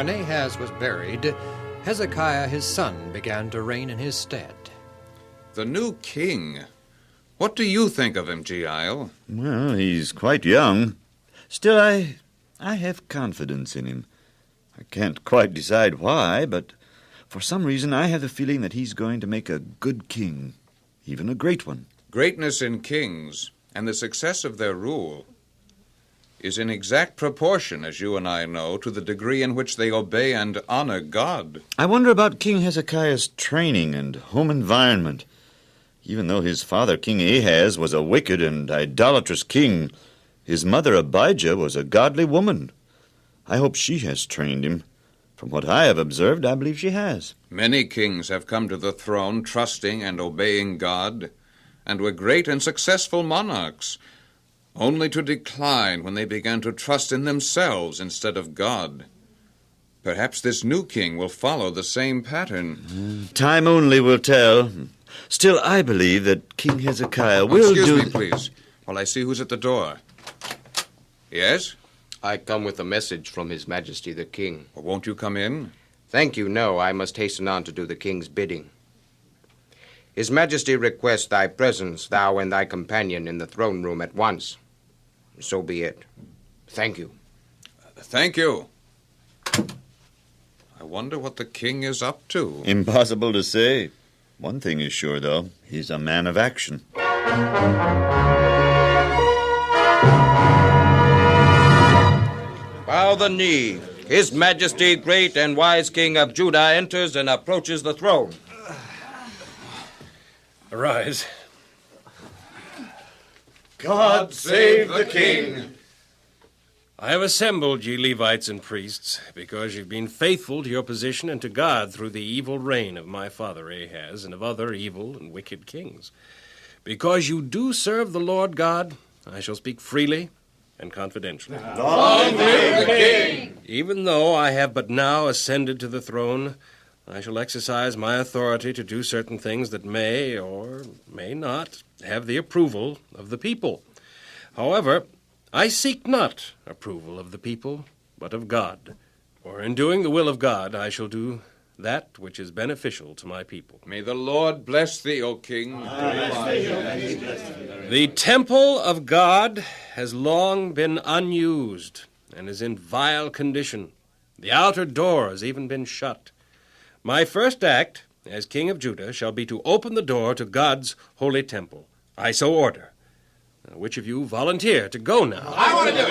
When Ahaz was buried, Hezekiah his son began to reign in his stead. The new king. What do you think of him, Giel? Well, he's quite young. Still, I have confidence in him. I can't quite decide why, but for some reason I have the feeling that he's going to make a good king, even a great one. Greatness in kings and the success of their rule is in exact proportion, as you and I know, to the degree in which they obey and honor God. I wonder about King Hezekiah's training and home environment. Even though his father, King Ahaz, was a wicked and idolatrous king, his mother, Abijah, was a godly woman. I hope she has trained him. From what I have observed, I believe she has. Many kings have come to the throne trusting and obeying God, and were great and successful monarchs, only to decline when they began to trust in themselves instead of God. Perhaps this new king will follow the same pattern. Time only will tell. Still, I believe that King Hezekiah will do... Excuse me, please, while I see who's at the door. Yes? I come with a message from His Majesty the King. Well, won't you come in? Thank you, no. I must hasten on to do the King's bidding. His Majesty requests thy presence, thou and thy companion, in the throne room at once. So be it. Thank you. Thank you. I wonder what the king is up to. Impossible to say. One thing is sure, though. He's a man of action. Bow the knee. His Majesty, great and wise King of Judah, enters and approaches the throne. Arise. God save the king! I have assembled ye Levites and priests, because you've been faithful to your position and to God through the evil reign of my father Ahaz and of other evil and wicked kings. Because you do serve the Lord God, I shall speak freely and confidentially. Long live the king! Even though I have but now ascended to the throne, I shall exercise my authority to do certain things that may or may not have the approval of the people. However, I seek not approval of the people, but of God. For in doing the will of God, I shall do that which is beneficial to my people. May the Lord bless thee, O king. The temple of God has long been unused and is in vile condition. The outer door has even been shut. My first act, as king of Judah, shall be to open the door to God's holy temple. I so order. Now, which of you volunteer to go now? I want to do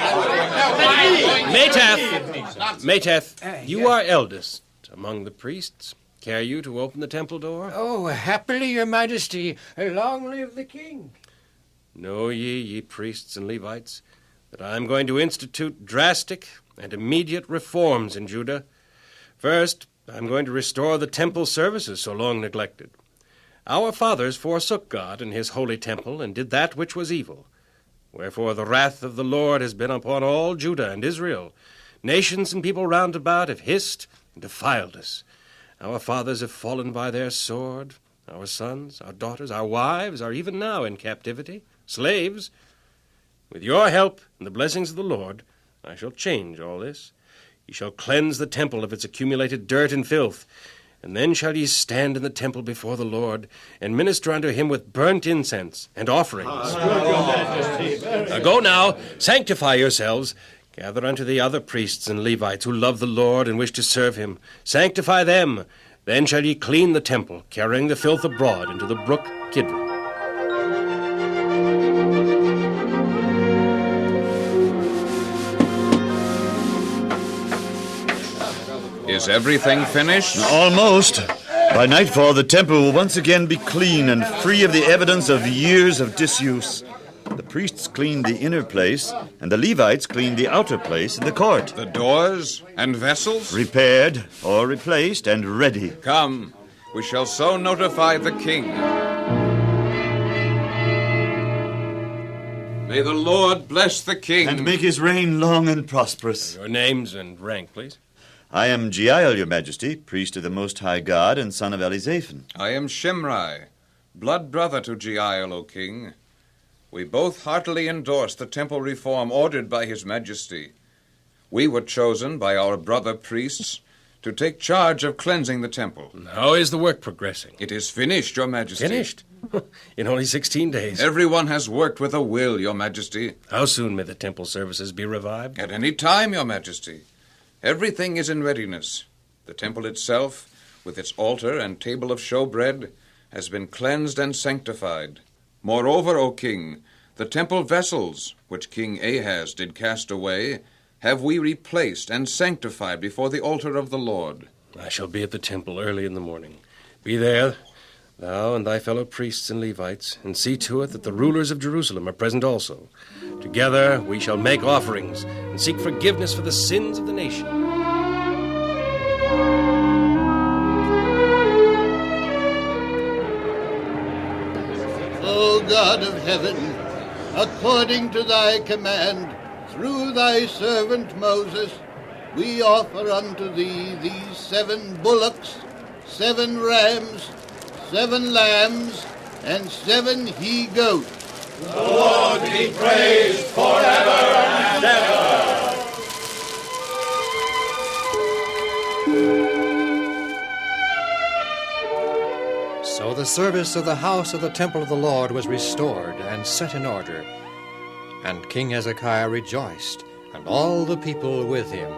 it. Mateth, you are eldest among the priests. Care you to open the temple door? Oh, happily, your majesty. Long live the king. Know ye priests and Levites, that I am going to institute drastic and immediate reforms in Judah. First, I am going to restore the temple services so long neglected. Our fathers forsook God and his holy temple and did that which was evil. Wherefore the wrath of the Lord has been upon all Judah and Israel. Nations and people round about have hissed and defiled us. Our fathers have fallen by their sword. Our sons, our daughters, our wives are even now in captivity, slaves. With your help and the blessings of the Lord, I shall change all this. Ye shall cleanse the temple of its accumulated dirt and filth. And then shall ye stand in the temple before the Lord, and minister unto him with burnt incense and offerings. Now go now, sanctify yourselves. Gather unto the other priests and Levites who love the Lord and wish to serve him. Sanctify them. Then shall ye clean the temple, carrying the filth abroad into the brook Kidron. Is everything finished? Almost. By nightfall, the temple will once again be clean and free of the evidence of years of disuse. The priests cleaned the inner place, and the Levites cleaned the outer place in the court. The doors and vessels? Repaired or replaced and ready. Come, we shall so notify the king. May the Lord bless the king. And make his reign long and prosperous. Your names and rank, please. I am Giel, your majesty, priest of the Most High God and son of Elizaphan. I am Shimrai, blood brother to Giel, O king. We both heartily endorse the temple reform ordered by his majesty. We were chosen by our brother priests to take charge of cleansing the temple. How is the work progressing? It is finished, Your Majesty. Finished? In only 16 days. Everyone has worked with a will, Your Majesty. How soon may the temple services be revived? At any time, Your Majesty. Everything is in readiness. The temple itself, with its altar and table of showbread, has been cleansed and sanctified. Moreover, O King, the temple vessels, which King Ahaz did cast away, have we replaced and sanctified before the altar of the Lord. I shall be at the temple early in the morning. Be there, thou and thy fellow priests and Levites, and see to it that the rulers of Jerusalem are present also. Together we shall make offerings and seek forgiveness for the sins of the nation. O God of heaven, according to thy command, through thy servant Moses, we offer unto thee these 7 bullocks, 7 rams, 7 lambs, and 7 he-goats. The Lord be praised forever and ever. So the service of the house of the temple of the Lord was restored and set in order. And King Hezekiah rejoiced, and all the people with him.